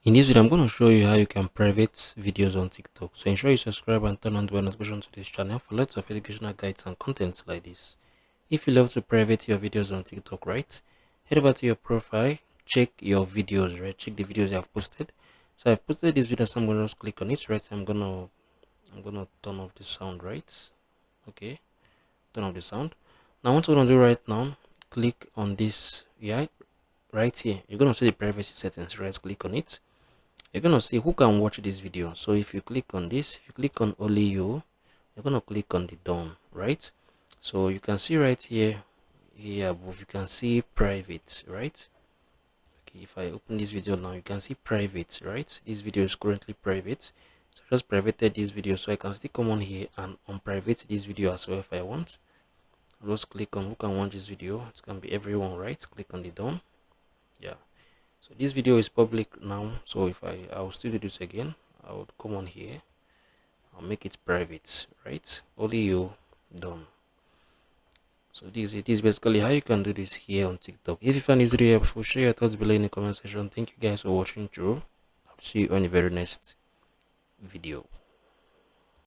In this video, I'm going to show you how you can private videos on TikTok. So ensure you subscribe and turn on the bell notification to this channel for lots of educational guides and contents like this. If you love to private your videos on TikTok, right, head over to your profile, check your videos, right, check the videos you have posted. So I've posted this video, so I'm going to just click on it, right. I'm gonna turn off the sound, right. Okay, turn off the sound. Now what we're gonna do right now, click on this, yeah, right here. You're gonna see the privacy settings, right, click on it. You're gonna see who can watch this video. So if you click on this, if you click on only you, you're gonna click on the done, right. So you can see right here above, you can see private, right. Okay, if I open this video now, you can see private, right. This video is currently private, so I just privated this video, so I can still come on here and unprivate this video as well if I want. I'll just click on who can watch this video. It can be everyone, right. Click on the done. Yeah, so this video is public now, so if I'll still do this again, I would come on here, I'll make it private, right. Only you, done. So it is basically how you can do this here on TikTok. If you find this video helpful, share your thoughts below in the comment section. Thank you guys for watching through. I'll see you on the very next video.